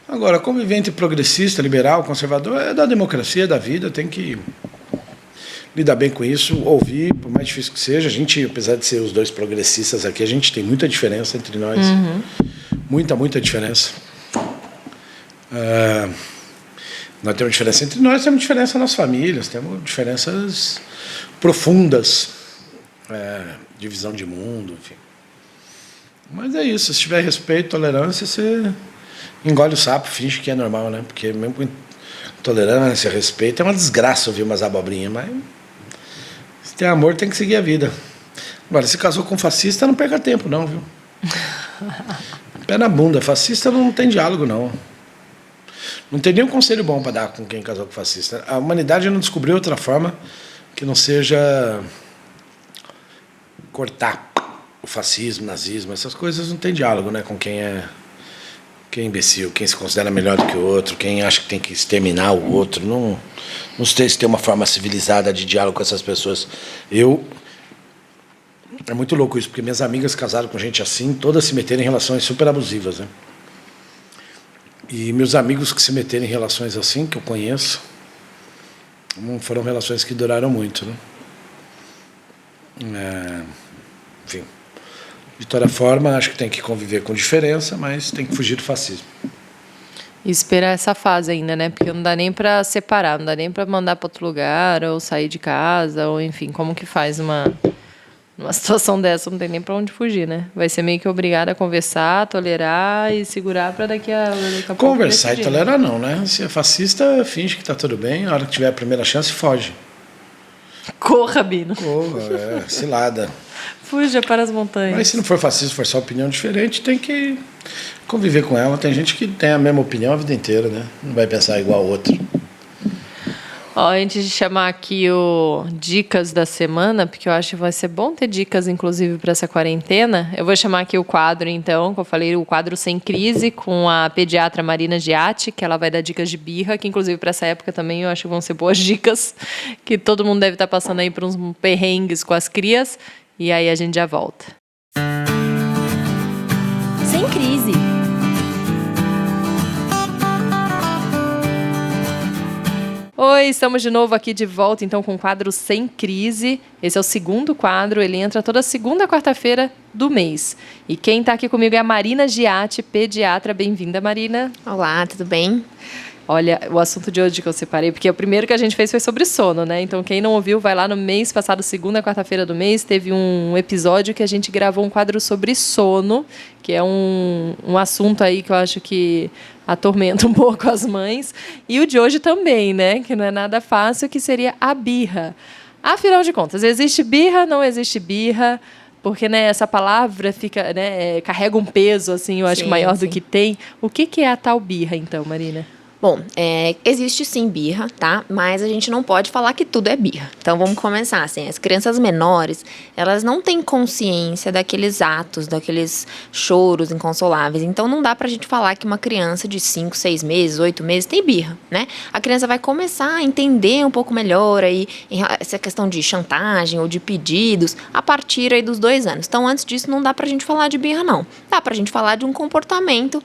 Agora, convivente progressista, liberal, conservador, é da democracia, é da vida, tem que lidar bem com isso, ouvir, por mais difícil que seja. A gente, apesar de ser os dois progressistas aqui, a gente tem muita diferença entre nós. Muita diferença. Nós temos diferença entre nós, temos diferença nas famílias, temos diferenças profundas, divisão de mundo, enfim. Mas é isso, se tiver respeito, tolerância, você engole o sapo, finge que é normal, né? Porque mesmo com tolerância, respeito, é uma desgraça ouvir umas abobrinhas, mas se tem amor, tem que seguir a vida. Agora, se casou com fascista, não perca tempo, não, viu? Pé na bunda, fascista não tem diálogo, não. Não tem nenhum conselho bom para dar com quem casou com fascista. A humanidade não descobriu outra forma que não seja cortar o fascismo, nazismo, essas coisas, não tem diálogo, né, com quem é imbecil, quem se considera melhor do que o outro, quem acha que tem que exterminar o outro. Não sei se tem uma forma civilizada de diálogo com essas pessoas. É muito louco isso, porque minhas amigas casaram com gente assim, todas se meteram em relações super abusivas, né? E meus amigos que se meteram em relações assim, que eu conheço, não foram relações que duraram muito, né? Enfim, de toda forma, acho que tem que conviver com diferença, mas tem que fugir do fascismo. E esperar essa fase ainda, né? Porque não dá nem para separar, não dá nem para mandar para outro lugar, ou sair de casa, ou enfim, como que faz numa situação dessa? Não tem nem para onde fugir, né? Vai ser meio que obrigado a conversar, tolerar e segurar para daqui a pouco conversar decidir. E tolerar não, né? Se é fascista, finge que está tudo bem, a hora que tiver a primeira chance, foge. Corra, Bino. Corra, cilada. Fuja para as montanhas. Mas se não for fascista, for só opinião diferente, tem que conviver com ela. Tem gente que tem a mesma opinião a vida inteira, né? Não vai pensar igual ao outro. Ó, antes de chamar aqui o Dicas da Semana, porque eu acho que vai ser bom ter dicas, inclusive, para essa quarentena, eu vou chamar aqui o quadro, então, que eu falei, o quadro Sem Crise, com a pediatra Marina Giatti, que ela vai dar dicas de birra, que, inclusive, para essa época também eu acho que vão ser boas dicas, que todo mundo deve estar passando aí por uns perrengues com as crias, e aí a gente já volta. Sem Crise. Oi, estamos de novo aqui de volta, então, com o quadro Sem Crise. Esse é o segundo quadro, ele entra toda segunda e quarta-feira do mês. E quem está aqui comigo é a Marina Giatti, pediatra. Bem-vinda, Marina. Olá, tudo bem? Olha, o assunto de hoje que eu separei, porque o primeiro que a gente fez foi sobre sono, né? Então, quem não ouviu, vai lá no mês passado, segunda e quarta-feira do mês, teve um episódio que a gente gravou um quadro sobre sono, que é um assunto aí que eu acho que atormenta um pouco as mães. E o de hoje também, né? Que não é nada fácil, que seria a birra. Afinal de contas, existe birra, não existe birra? Porque, né, essa palavra fica, né, carrega um peso, assim, eu acho maior do que tem. O que é a tal birra, então, Marina? Bom, existe sim birra, tá? Mas a gente não pode falar que tudo é birra. Então, vamos começar assim. As crianças menores, elas não têm consciência daqueles atos, daqueles choros inconsoláveis. Então, não dá pra gente falar que uma criança de 5, 6 meses, 8 meses tem birra, né? A criança vai começar a entender um pouco melhor aí essa questão de chantagem ou de pedidos a partir aí dos 2 anos. Então, antes disso, não dá pra gente falar de birra, não. Dá pra gente falar de um comportamento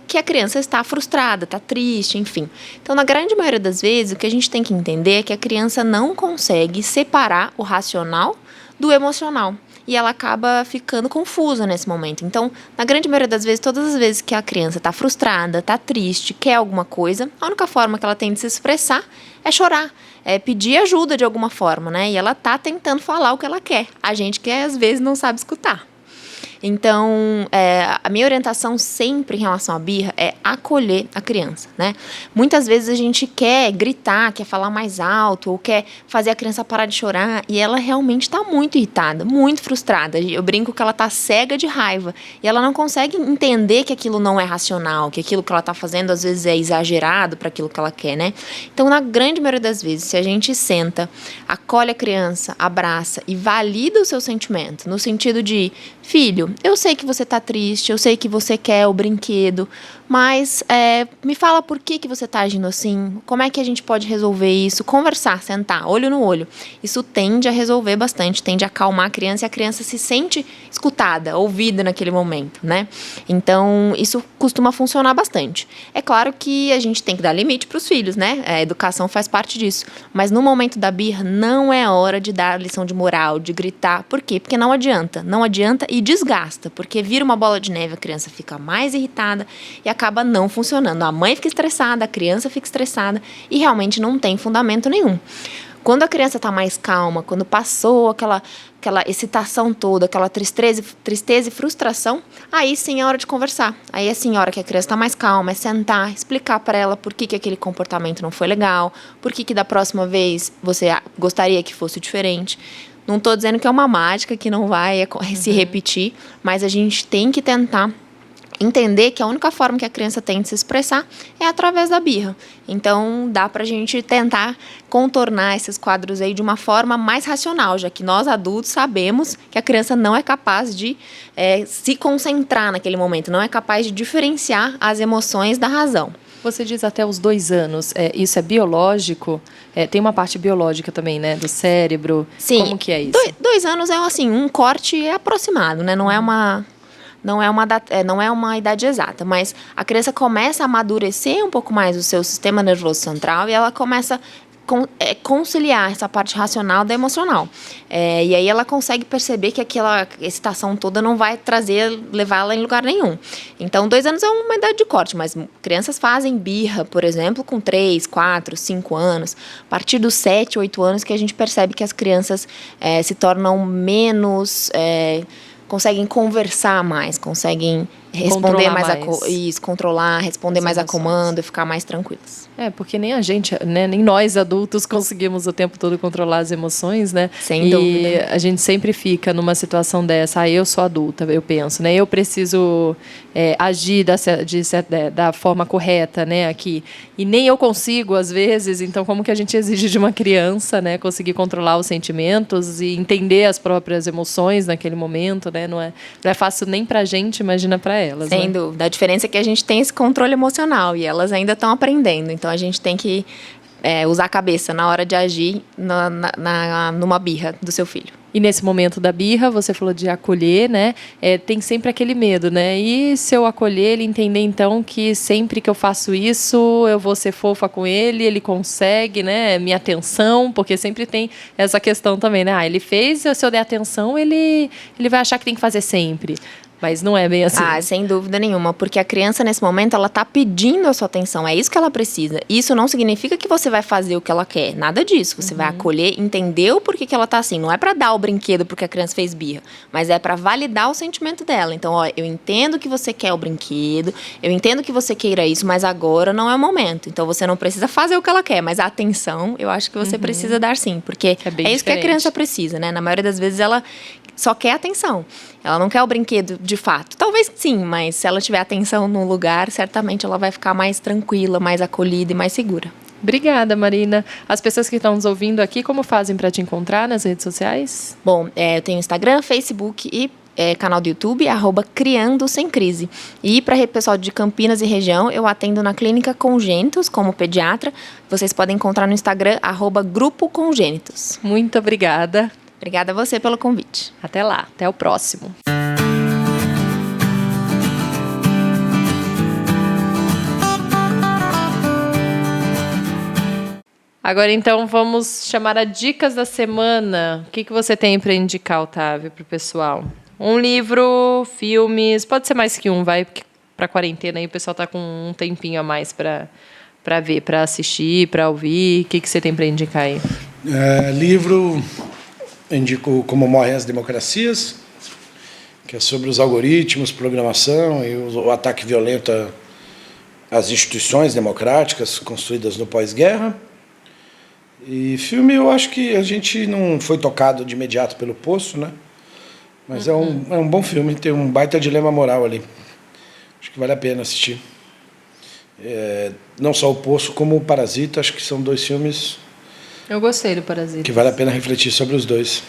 que a criança está frustrada, está triste, enfim. Então, na grande maioria das vezes, o que a gente tem que entender é que a criança não consegue separar o racional do emocional. E ela acaba ficando confusa nesse momento. Então, na grande maioria das vezes, todas as vezes que a criança está frustrada, está triste, quer alguma coisa, a única forma que ela tem de se expressar é chorar, é pedir ajuda de alguma forma, né? E ela está tentando falar o que ela quer. A gente que às vezes não sabe escutar. Então, a minha orientação sempre em relação à birra é acolher a criança, né? Muitas vezes a gente quer gritar, quer falar mais alto, ou quer fazer a criança parar de chorar, e ela realmente está muito irritada, muito frustrada. Eu brinco que ela está cega de raiva, e ela não consegue entender que aquilo não é racional, que aquilo que ela está fazendo às vezes é exagerado para aquilo que ela quer, né? Então, na grande maioria das vezes, se a gente senta, acolhe a criança, abraça e valida o seu sentimento, no sentido de, filho, eu sei que você está triste, eu sei que você quer o brinquedo, mas me fala por que você está agindo assim, como é que a gente pode resolver isso, conversar, sentar, olho no olho. Isso tende a resolver bastante, tende a acalmar a criança e a criança se sente escutada, ouvida naquele momento, né? Então, isso costuma funcionar bastante. É claro que a gente tem que dar limite para os filhos, né? A educação faz parte disso. Mas no momento da birra, não é hora de dar lição de moral, de gritar. Por quê? Porque não adianta e desgasta, porque vira uma bola de neve, a criança fica mais irritada e acaba não funcionando. A mãe fica estressada, a criança fica estressada e realmente não tem fundamento nenhum. Quando a criança está mais calma, quando passou aquela excitação toda, aquela tristeza e frustração, aí sim é hora de conversar. Aí é sim a hora que a criança está mais calma, é sentar, explicar para ela por que aquele comportamento não foi legal, por que da próxima vez você gostaria que fosse diferente. Não estou dizendo que é uma mágica, que não vai se repetir, mas a gente tem que tentar entender que a única forma que a criança tem de se expressar é através da birra. Então, dá pra gente tentar contornar esses quadros aí de uma forma mais racional, já que nós adultos sabemos que a criança não é capaz de se concentrar naquele momento, não é capaz de diferenciar as emoções da razão. Você diz até os 2 anos, isso é biológico? Tem uma parte biológica também, né? Do cérebro? Sim. Como que é isso? 2 anos é assim, um corte aproximado, né? Não é uma idade exata, mas a criança começa a amadurecer um pouco mais o seu sistema nervoso central e ela começa a conciliar essa parte racional da emocional. E aí ela consegue perceber que aquela excitação toda não vai levá-la em lugar nenhum. Então, 2 anos é uma idade de corte, mas crianças fazem birra, por exemplo, com 3, 4, 5 anos. A partir dos 7, 8 anos que a gente percebe que as crianças se tornam menos... conseguem conversar mais, conseguem responder controlar, responder mais a comando e ficar mais tranquilos. Porque nem a gente, né, nem nós adultos conseguimos o tempo todo controlar as emoções, né? Sem dúvida. E a gente sempre fica numa situação dessa, eu sou adulta, eu penso, né? Eu preciso agir da forma correta, né, aqui. E nem eu consigo, às vezes, então como que a gente exige de uma criança, né, conseguir controlar os sentimentos e entender as próprias emoções naquele momento, né? Não é fácil nem pra gente, imagina pra elas. Sem dúvida. A diferença é que a gente tem esse controle emocional e elas ainda estão aprendendo. Então, a gente tem que usar a cabeça na hora de agir numa birra do seu filho. E nesse momento da birra, você falou de acolher, né? Tem sempre aquele medo, né? E se eu acolher, ele entender, então, que sempre que eu faço isso, eu vou ser fofa com ele consegue, né? Minha atenção, porque sempre tem essa questão também, né? Ele fez, se eu der atenção, ele vai achar que tem que fazer sempre. Mas não é bem assim. Sem dúvida nenhuma, porque a criança nesse momento ela está pedindo a sua atenção, é isso que ela precisa. Isso não significa que você vai fazer o que ela quer, nada disso. Você vai acolher, entender o porquê que ela está assim. Não é para dar o brinquedo porque a criança fez birra, mas é para validar o sentimento dela. Então, eu entendo que você quer o brinquedo, eu entendo que você queira isso, mas agora não é o momento. Então, você não precisa fazer o que ela quer, mas a atenção, eu acho que você precisa dar sim, porque é isso que a criança precisa, né? Na maioria das vezes ela só quer atenção. Ela não quer o brinquedo de fato. Talvez sim, mas se ela tiver atenção no lugar, certamente ela vai ficar mais tranquila, mais acolhida e mais segura. Obrigada, Marina. As pessoas que estão nos ouvindo aqui, como fazem para te encontrar nas redes sociais? Bom, eu tenho Instagram, Facebook e canal do YouTube, @Criando Sem Crise. E para o pessoal de Campinas e região, eu atendo na Clínica Congênitos, como pediatra. Vocês podem encontrar no Instagram, @Grupo Congênitos. Muito obrigada. Obrigada a você pelo convite. Até lá, até o próximo. Agora, então, vamos chamar a Dicas da Semana. O que você tem para indicar, Otávio, para o pessoal? Um livro, filmes, pode ser mais que um, vai, porque para quarentena aí o pessoal tá com um tempinho a mais para ver, para assistir, para ouvir. O que você tem para indicar aí? Livro, indico Como Morrem as Democracias, que é sobre os algoritmos, programação e o ataque violento às instituições democráticas construídas no pós-guerra. E filme, eu acho que a gente não foi tocado de imediato pelo Poço, né? Mas é um bom filme, tem um baita dilema moral ali. Acho que vale a pena assistir. Não só o Poço, como o Parasita, acho que são 2 filmes... Eu gostei do Parasita. Que vale a pena refletir sobre os 2.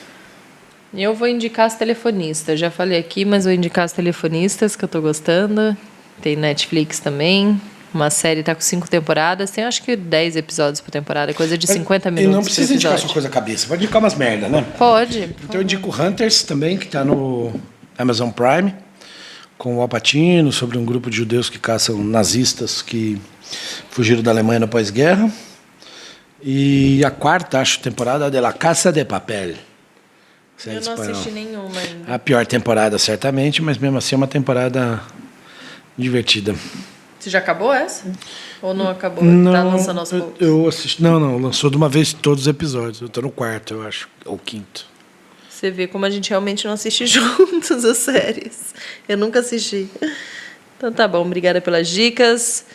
Eu vou indicar As Telefonistas. Já falei aqui, mas vou indicar As Telefonistas, que eu tô gostando. Tem Netflix também. Uma série tá com 5 temporadas. Tem acho que 10 episódios por temporada. Coisa de 50 minutos. E não precisa indicar sua coisa cabeça. Pode indicar umas merda, né? Pode. Então eu indico Hunters também, que tá no Amazon Prime. Com o Al Pacino, sobre um grupo de judeus que caçam nazistas que fugiram da Alemanha no pós-guerra. E a 4ª, acho, temporada de La Casa de Papel. Eu não assisti nenhuma ainda. A pior temporada, certamente, mas mesmo assim é uma temporada divertida. Você já acabou essa? Ou não acabou? Não, tá lançando aos poucos? Eu assisti. Não, lançou de uma vez todos os episódios. Eu tô no 4º, eu acho. Ou 5º. Você vê como a gente realmente não assiste juntos as séries. Eu nunca assisti. Então tá bom, obrigada pelas dicas.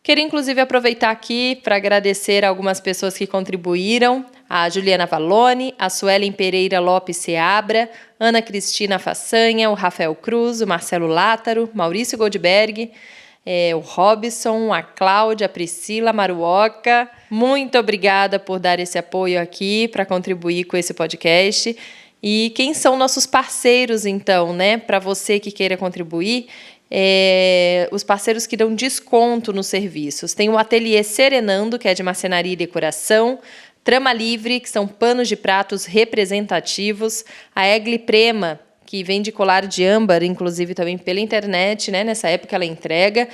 Queria, inclusive, aproveitar aqui para agradecer a algumas pessoas que contribuíram. A Juliana Valone, a Suelen Pereira Lopes Seabra, Ana Cristina Façanha, o Rafael Cruz, o Marcelo Látaro, Maurício Goldberg, o Robson, a Cláudia, a Priscila Maruoca. Muito obrigada por dar esse apoio aqui para contribuir com esse podcast. E quem são nossos parceiros, então, né? Para você que queira contribuir, os parceiros que dão desconto nos serviços. Tem o Ateliê Serenando, que é de marcenaria e decoração, Trama Livre, que são panos de pratos representativos, a Egli Prema, que vende colar de âmbar, inclusive também pela internet, né? Nessa época ela entrega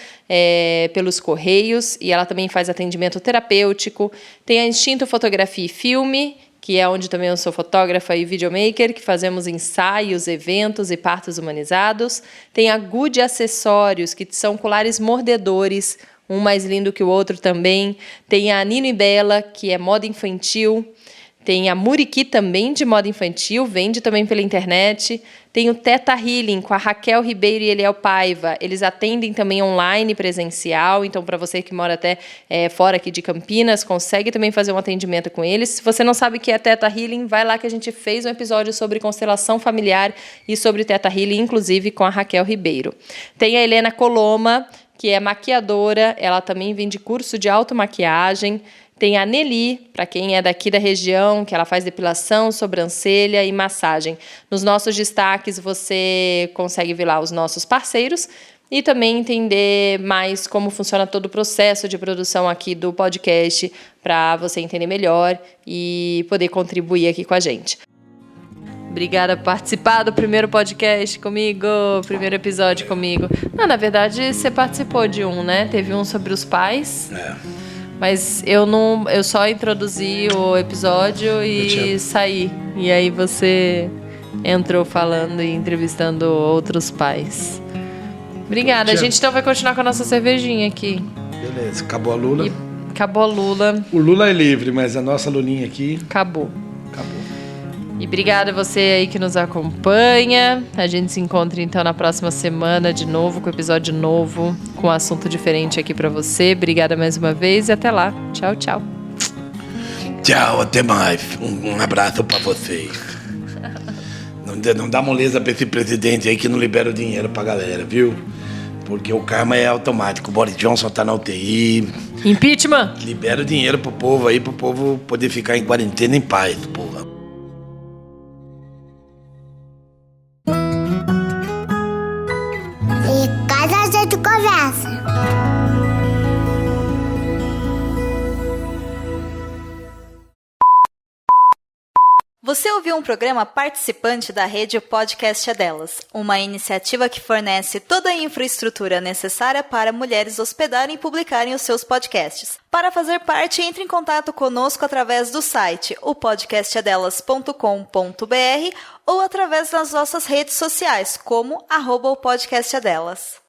pelos correios e ela também faz atendimento terapêutico. Tem a Instinto Fotografia e Filme, que é onde também eu sou fotógrafa e videomaker, que fazemos ensaios, eventos e partos humanizados. Tem a Good Acessórios, que são colares mordedores, um mais lindo que o outro também. Tem a Nino e Bela, que é moda infantil. Tem a Muriqui também de moda infantil, vende também pela internet. Tem o Teta Healing com a Raquel Ribeiro e Eliel Paiva. Eles atendem também online, presencial. Então, para você que mora até fora aqui de Campinas, consegue também fazer um atendimento com eles. Se você não sabe o que é Teta Healing, vai lá que a gente fez um episódio sobre constelação familiar e sobre Teta Healing, inclusive com a Raquel Ribeiro. Tem a Helena Coloma, que é maquiadora. Ela também vende curso de automaquiagem. Tem a Nelly, para quem é daqui da região, que ela faz depilação, sobrancelha e massagem. Nos nossos destaques você consegue ver lá os nossos parceiros e também entender mais como funciona todo o processo de produção aqui do podcast para você entender melhor e poder contribuir aqui com a gente. Obrigada por participar do primeiro podcast comigo, primeiro episódio comigo. Não, na verdade, você participou de um, né? Teve um sobre os pais. Mas eu só introduzi o episódio e saí. E aí você entrou falando e entrevistando outros pais. Obrigada. A gente então vai continuar com a nossa cervejinha aqui. Beleza, acabou a Lula. Acabou a Lula. O Lula é livre, mas a nossa Lulinha aqui... Acabou. E obrigada a você aí que nos acompanha. A gente se encontra então na próxima semana de novo, com episódio novo, com um assunto diferente aqui pra você. Obrigada mais uma vez e até lá. Tchau, tchau. Tchau, até mais. Um abraço pra vocês. Não dá moleza pra esse presidente aí que não libera o dinheiro pra galera, viu? Porque o karma é automático. O Boris Johnson tá na UTI. Impeachment! Libera o dinheiro pro povo aí, pro povo poder ficar em quarentena em paz, porra. Em casa a gente conversa. Você ouviu um programa participante da rede Podcast é Delas, uma iniciativa que fornece toda a infraestrutura necessária para mulheres hospedarem e publicarem os seus podcasts. Para fazer parte, entre em contato conosco através do site opodcastadelas.com.br ou através das nossas redes sociais, como @opodcastadelas.